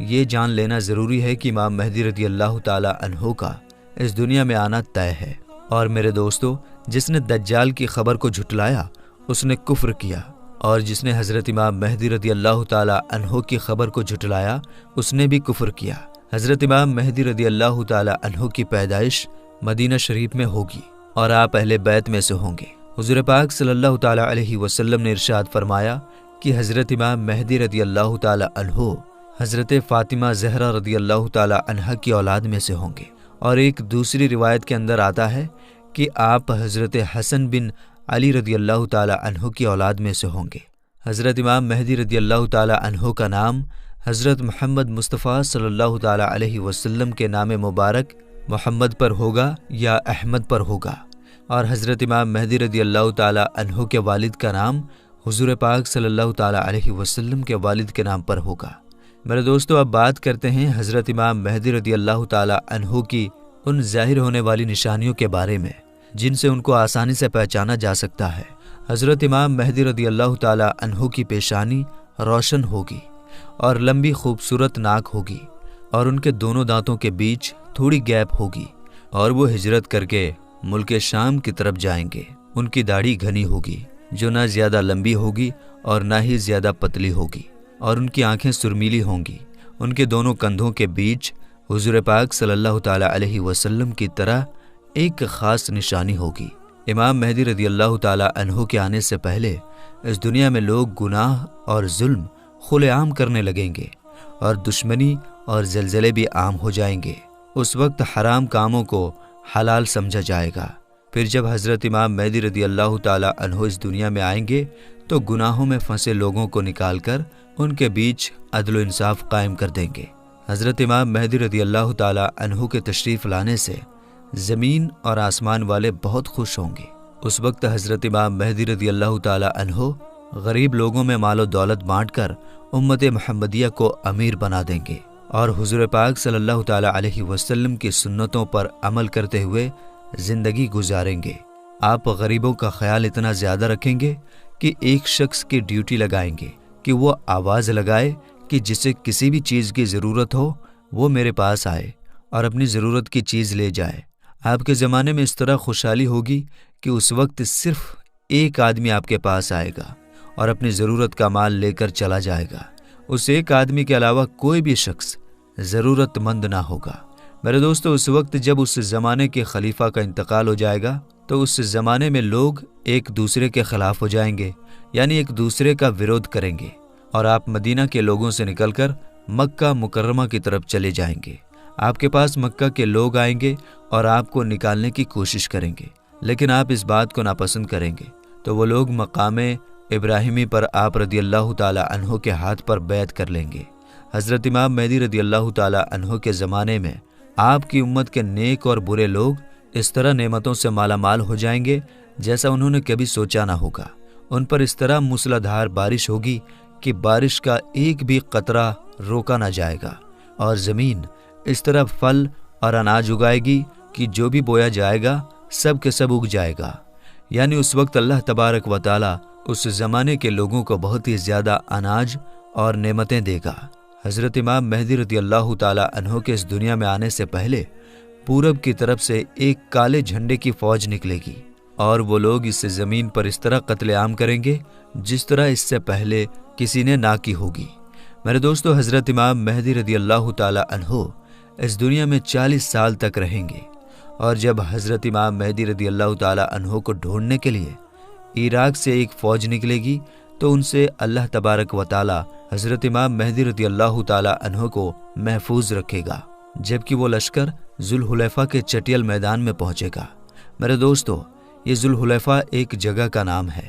یہ جان لینا ضروری ہے کہ امام مہدی رضی اللہ تعالی عنہ کا اس دنیا میں آنا طے ہے۔ اور میرے دوستو، جس نے دجال کی خبر کو جھٹلایا اس نے کفر کیا، اور جس نے حضرت امام مہدی رضی اللہ تعالی عنہ کی خبر کو جھٹلایا اس نے بھی کفر کیا۔ حضرت امام مہدی رضی اللہ تعالی عنہ کی پیدائش مدینہ شریف میں ہوگی اور آپ اہل بیت میں سے ہوں گے۔ حضور پاک صلی اللہ تعالی علیہ وسلم نے ارشاد فرمایا کہ حضرت امام مہدی رضی اللہ تعالی عنہ حضرت فاطمہ زہرا رضی اللہ تعالی عنہا کی اولاد میں سے ہوں گے، اور ایک دوسری روایت کے اندر آتا ہے کہ آپ حضرت حسن بن علی رضی اللہ تعالی عنہ کی اولاد میں سے ہوں گے۔ حضرت امام مہدی رضی اللہ تعالی عنہ کا نام حضرت محمد مصطفیٰ صلی اللہ تعالی علیہ وسلم کے نام مبارک محمد پر ہوگا یا احمد پر ہوگا، اور حضرت امام مہدی رضی اللہ تعالی عنہ کے والد کا نام حضور پاک صلی اللہ تعالی علیہ وسلم کے والد کے نام پر ہوگا۔ میرے دوستو، اب بات کرتے ہیں حضرت امام مہدی رضی اللہ تعالی عنہ کی ان ظاہر ہونے والی نشانیوں کے بارے میں جن سے ان کو آسانی سے پہچانا جا سکتا ہے۔ حضرت امام مہدی رضی اللہ تعالی عنہ کی پیشانی روشن ہوگی اور لمبی خوبصورت ناک ہوگی، اور ان کے دونوں دانتوں کے بیچ تھوڑی گیپ ہوگی، اور وہ ہجرت کر کے ملک شام کی طرف جائیں گے۔ ان کی داڑھی گھنی ہوگی جو نہ زیادہ لمبی ہوگی اور نہ ہی زیادہ پتلی ہوگی، اور ان کی آنکھیں سرمیلی ہوں گی۔ ان کے دونوں کندھوں کے بیچ حضور پاک صلی اللہ تعالی علیہ وسلم کی طرح ایک خاص نشانی ہوگی۔ امام مہدی رضی اللہ تعالی عنہ کے آنے سے پہلے اس دنیا میں لوگ گناہ اور ظلم کھلے عام کرنے لگیں گے، اور دشمنی اور زلزلے بھی عام ہو جائیں گے۔ اس وقت حرام کاموں کو حلال سمجھا جائے گا۔ پھر جب حضرت امام مہدی رضی اللہ تعالی عنہ اس دنیا میں آئیں گے تو گناہوں میں پھنسے لوگوں کو نکال کر ان کے بیچ عدل و انصاف قائم کر دیں گے۔ حضرت امام مہدی رضی اللہ تعالی عنہ کے تشریف لانے سے زمین اور آسمان والے بہت خوش ہوں گے۔ اس وقت حضرت امام مہدی رضی اللہ تعالی عنہ غریب لوگوں میں مال و دولت بانٹ کر امت محمدیہ کو امیر بنا دیں گے، اور حضور پاک صلی اللہ تعالی علیہ وسلم کی سنتوں پر عمل کرتے ہوئے زندگی گزاریں گے۔ آپ غریبوں کا خیال اتنا زیادہ رکھیں گے کہ ایک شخص کی ڈیوٹی لگائیں گے کہ وہ آواز لگائے کہ جسے کسی بھی چیز کی ضرورت ہو وہ میرے پاس آئے اور اپنی ضرورت کی چیز لے جائے۔ آپ کے زمانے میں اس طرح خوشحالی ہوگی کہ اس وقت صرف ایک آدمی آپ کے پاس آئے گا اور اپنی ضرورت کا مال لے کر چلا جائے گا۔ اس ایک آدمی کے علاوہ کوئی بھی شخص ضرورت مند نہ ہوگا۔ میرے دوستو، اس وقت جب اس زمانے کے خلیفہ کا انتقال ہو جائے گا تو اس زمانے میں لوگ ایک دوسرے کے خلاف ہو جائیں گے، یعنی ایک دوسرے کا ویرودھ کریں گے، اور آپ مدینہ کے لوگوں سے نکل کر مکہ مکرمہ کی طرف چلے جائیں گے۔ آپ کے پاس مکہ کے لوگ آئیں گے اور آپ کو نکالنے کی کوشش کریں گے، لیکن آپ اس بات کو ناپسند کریں گے تو وہ لوگ مقام ابراہیمی پر آپ رضی اللہ تعالی عنہ کے ہاتھ پر بیعت کر لیں گے۔ حضرت امام مہدی رضی اللہ تعالی عنہ کے زمانے میں آپ کی امت کے نیک اور برے لوگ اس طرح نعمتوں سے مالا مال ہو جائیں گے جیسا انہوں نے کبھی سوچا نہ ہوگا۔ ان پر اس طرح موسلادھار بارش ہوگی کہ بارش کا ایک بھی قطرہ روکا نہ جائے گا، اور زمین اس طرح پھل اور اناج اگائے گی کہ جو بھی بویا جائے گا سب کے سب اگ جائے گا۔ یعنی اس وقت اللہ تبارک و تعالی اس زمانے کے لوگوں کو بہت ہی زیادہ اناج اور نعمتیں دے گا۔ حضرت امام مہدی رضی اللہ تعالی عنہ کے اس دنیا میں آنے سے پہلے پورب کی طرف سے ایک کالے جھنڈے کی فوج نکلے گی، اور وہ لوگ اس زمین پر اس طرح قتل عام کریں گے جس طرح اس سے پہلے کسی نے نہ کی ہوگی۔ میرے دوستو، حضرت امام مہدی رضی اللہ تعالی عنہ اس دنیا میں 40 سال تک رہیں گے، اور جب حضرت امام مہدی رضی اللہ تعالی عنہ کو ڈھونڈنے کے لیے عراق سے ایک فوج نکلے گی تو ان سے اللہ تبارک و تعالی حضرت امام مہدی رضی اللہ تعالی عنہ کو محفوظ رکھے گا، جبکہ وہ لشکر ذوالحلیفہ کے چٹیل میدان میں پہنچے گا۔ میرے دوستو، یہ ذوالحلیفہ ایک جگہ کا نام ہے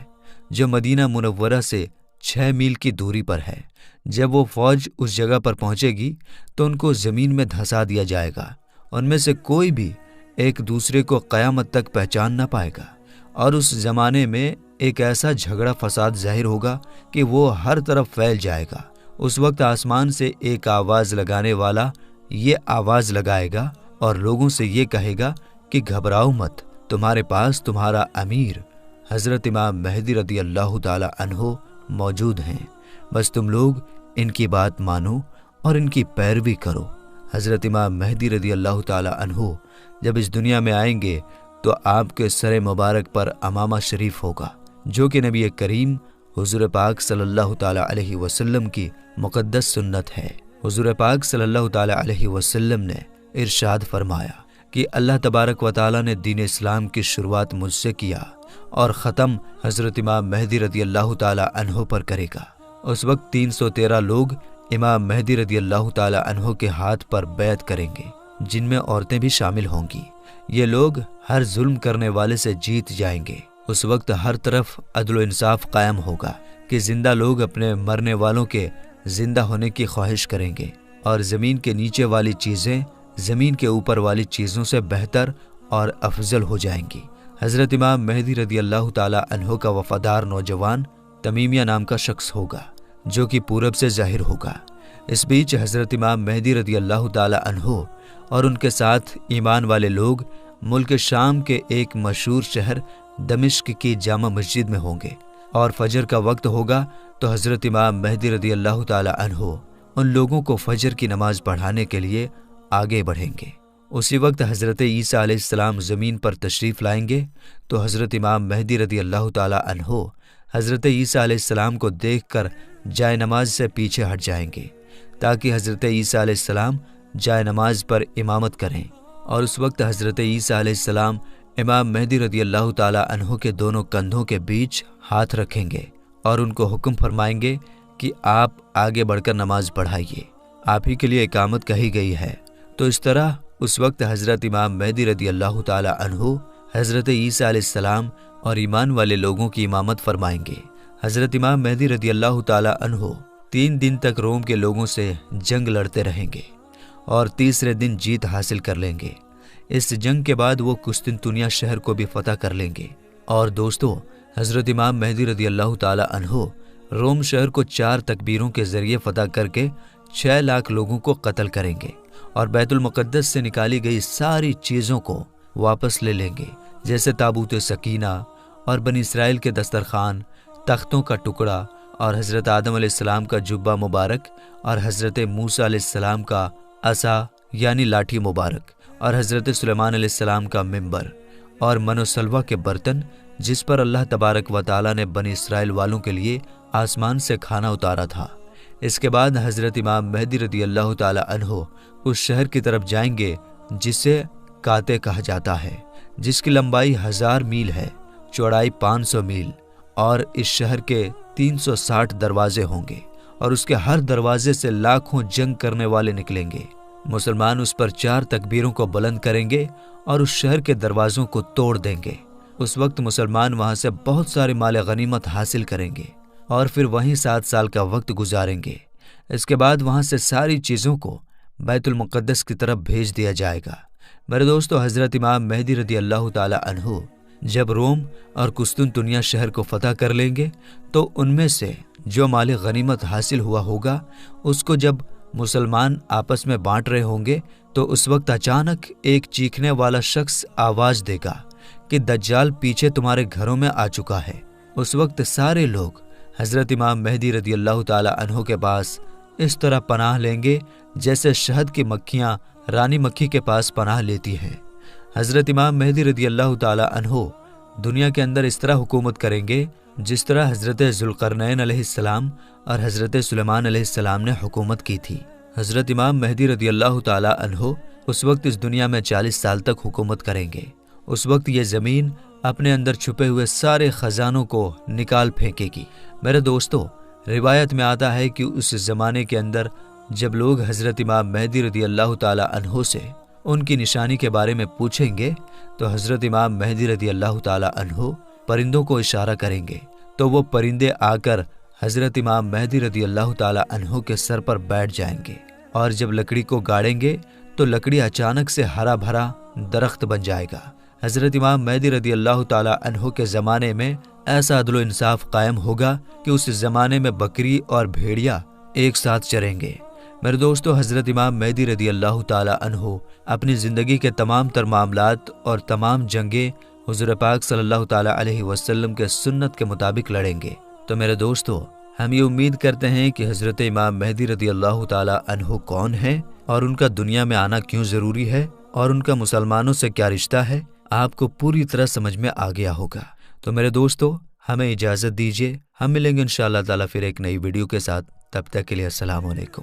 جو مدینہ منورہ سے 6 میل کی دوری پر ہے۔ جب وہ فوج اس جگہ پر پہنچے گی تو ان کو زمین میں دھسا دیا جائے گا۔ ان میں سے کوئی بھی ایک دوسرے کو قیامت تک پہچان نہ پائے گا، اور اس زمانے میں ایک ایسا جھگڑا فساد ظاہر ہوگا کہ وہ ہر طرف پھیل جائے گا۔ اس وقت آسمان سے ایک آواز لگانے والا یہ آواز لگائے گا اور لوگوں سے یہ کہے گا کہ گھبراؤ مت، تمہارے پاس تمہارا امیر حضرت امام مہدی رضی اللہ تعالی عنہ موجود ہیں، بس تم لوگ ان کی بات مانو اور ان کی پیروی کرو۔ حضرت امام مہدی رضی اللہ تعالی عنہ جب اس دنیا میں آئیں گے تو آپ کے سر مبارک پر امامہ شریف ہوگا، جو کہ نبی کریم حضور پاک صلی اللہ تعالی علیہ وسلم کی مقدس سنت ہے۔ حضور پاک صلی اللہ تعالی علیہ وسلم نے ارشاد فرمایا کہ اللہ تبارک و تعالی نے دین اسلام کی شروعات مجھ سے کیا اور ختم حضرت امام مہدی رضی اللہ تعالی عنہ پر کرے گا۔ اس وقت 313 لوگ امام مہدی رضی اللہ تعالی عنہ کے ہاتھ پر بیعت کریں گے، جن میں عورتیں بھی شامل ہوں گی۔ یہ لوگ ہر ظلم کرنے والے سے جیت جائیں گے۔ اس وقت ہر طرف عدل و انصاف قائم ہوگا کہ زندہ لوگ اپنے مرنے والوں کے زندہ ہونے کی خواہش کریں گے، اور زمین کے نیچے والی چیزیں زمین کے اوپر والی چیزوں سے بہتر اور افضل ہو جائیں گی۔ حضرت امام مہدی رضی اللہ تعالی عنہ کا وفادار نوجوان تمیمیہ نام کا شخص ہوگا، جو کہ پورب سے ظاہر ہوگا۔ اس بیچ حضرت امام مہدی رضی اللہ تعالی عنہ اور ان کے ساتھ ایمان والے لوگ ملک شام کے ایک مشہور شہر دمشق کی جامع مسجد میں ہوں گے، اور فجر کا وقت ہوگا تو حضرت امام مہدی رضی اللہ تعالی عنہ ان لوگوں کو فجر کی نماز پڑھانے کے لیے آگے بڑھیں گے۔ اسی وقت حضرت عیسیٰ علیہ السلام زمین پر تشریف لائیں گے تو حضرت امام مہدی رضی اللہ تعالی عنہ حضرت عیسیٰ علیہ السلام کو دیکھ کر جائے نماز سے پیچھے ہٹ جائیں گے، تاکہ حضرت عیسیٰ علیہ السلام جائے نماز پر امامت کریں۔ اور اس وقت حضرت عیسیٰ علیہ السلام امام مہدی رضی اللہ تعالی عنہ کے دونوں کندھوں کے بیچ ہاتھ رکھیں گے اور ان کو حکم فرمائیں گے کہ آپ آگے بڑھ کر نماز پڑھائیے، آپ ہی کے لیے اقامت کہی گئی ہے۔ تو اس طرح اس وقت حضرت امام مہدی رضی اللہ تعالی عنہ حضرت عیسیٰ علیہ السلام اور ایمان والے لوگوں کی امامت فرمائیں گے۔ حضرت امام مہدی رضی اللہ تعالی عنہ 3 دن تک روم کے لوگوں سے جنگ لڑتے رہیں گے اور تیسرے دن جیت حاصل کر لیں گے۔ اس جنگ کے بعد وہ قسطنطنیہ شہر کو بھی فتح کر لیں گے۔ اور دوستو، حضرت امام مہدی رضی اللہ تعالی عنہ روم شہر کو 4 تکبیروں کے ذریعے فتح کر کے 6 لاکھ لوگوں کو قتل کریں گے، اور بیت المقدس سے نکالی گئی ساری چیزوں کو واپس لے لیں گے، جیسے تابوت سکینہ اور بنی اسرائیل کے دسترخوان، تختوں کا ٹکڑا، اور حضرت آدم علیہ السلام کا جبہ مبارک، اور حضرت موسیٰ علیہ السلام کا عصا یعنی لاٹھی مبارک، اور حضرت سلیمان علیہ السلام کا منبر، اور من و سلوہ کے برتن جس پر اللہ تبارک و تعالیٰ نے بنی اسرائیل والوں کے لیے آسمان سے کھانا اتارا تھا۔ اس کے بعد حضرت امام مہدی رضی اللہ تعالی عنہ اس شہر کی طرف جائیں گے جسے کاتے کہا جاتا ہے، جس کی لمبائی 1000 میل ہے، چوڑائی 500 میل، اور اس شہر کے 360 دروازے ہوں گے، اور اس کے ہر دروازے سے لاکھوں جنگ کرنے والے نکلیں گے۔ مسلمان اس پر 4 تکبیروں کو بلند کریں گے اور اس شہر کے دروازوں کو توڑ دیں گے۔ اس وقت مسلمان وہاں سے بہت سارے مال غنیمت حاصل کریں گے اور پھر وہیں 7 سال کا وقت گزاریں گے۔ اس کے بعد وہاں سے ساری چیزوں کو بیت المقدس کی طرف بھیج دیا جائے گا۔ میرے دوستو، حضرت امام مہدی رضی اللہ تعالی عنہ جب روم اور قسطنطنیہ شہر کو فتح کر لیں گے تو ان میں سے جو مال غنیمت حاصل ہوا ہوگا اس کو جب مسلمان آپس میں بانٹ رہے ہوں گے تو اس وقت اچانک ایک چیخنے والا شخص آواز دے گا کہ دجال پیچھے تمہارے گھروں میں آ چکا ہے۔ اس وقت سارے لوگ حضرت امام مہدی رضی اللہ تعالی عنہ کے پاس اس طرح پناہ لیں گے جیسے شہد کی مکھیاں رانی مکھی کے پاس پناہ لیتی ہیں۔ حضرت امام مہدی رضی اللہ تعالی عنہ دنیا کے اندر اس طرح حکومت کریں گے جس طرح حضرت ذوالقرنین علیہ السلام اور حضرت سلیمان علیہ السلام نے حکومت کی تھی۔ حضرت امام مہدی رضی اللہ تعالی عنہ اس وقت اس دنیا میں 40 سال تک حکومت کریں گے۔ اس وقت یہ زمین اپنے اندر چھپے ہوئے سارے خزانوں کو نکال پھینکے گی۔ میرے دوستو، روایت میں آتا ہے کہ اس زمانے کے اندر جب لوگ حضرت امام مہدی رضی اللہ تعالی عنہ سے ان کی نشانی کے بارے میں پوچھیں گے تو حضرت امام مہدی رضی اللہ تعالی عنہ پرندوں کو اشارہ کریں گے تو وہ پرندے آ کر حضرت امام مہدی رضی اللہ تعالی عنہ کے سر پر بیٹھ جائیں گے، اور جب لکڑی کو گاڑیں گے تو لکڑی اچانک سے ہرا بھرا درخت بن جائے گا۔ حضرت امام مہدی رضی اللہ تعالی عنہ کے زمانے میں ایسا عدل و انصاف قائم ہوگا کہ اس زمانے میں بکری اور بھیڑیا ایک ساتھ چریں گے۔ میرے دوستو، حضرت امام مہدی رضی اللہ تعالی عنہ اپنی زندگی کے تمام تر معاملات اور تمام جنگیں حضور پاک صلی اللہ تعالی علیہ وسلم کے سنت کے مطابق لڑیں گے۔ تو میرے دوستو، ہم یہ امید کرتے ہیں کہ حضرت امام مہدی رضی اللہ تعالی عنہ کون ہیں اور ان کا دنیا میں آنا کیوں ضروری ہے اور ان کا مسلمانوں سے کیا رشتہ ہے، آپ کو پوری طرح سمجھ میں آ گیا ہوگا۔ تو میرے دوستو، ہمیں اجازت دیجیے، ہم ملیں گے انشاءاللہ تعالی پھر ایک نئی ویڈیو کے ساتھ۔ تب تک کے لیے السلام علیکم۔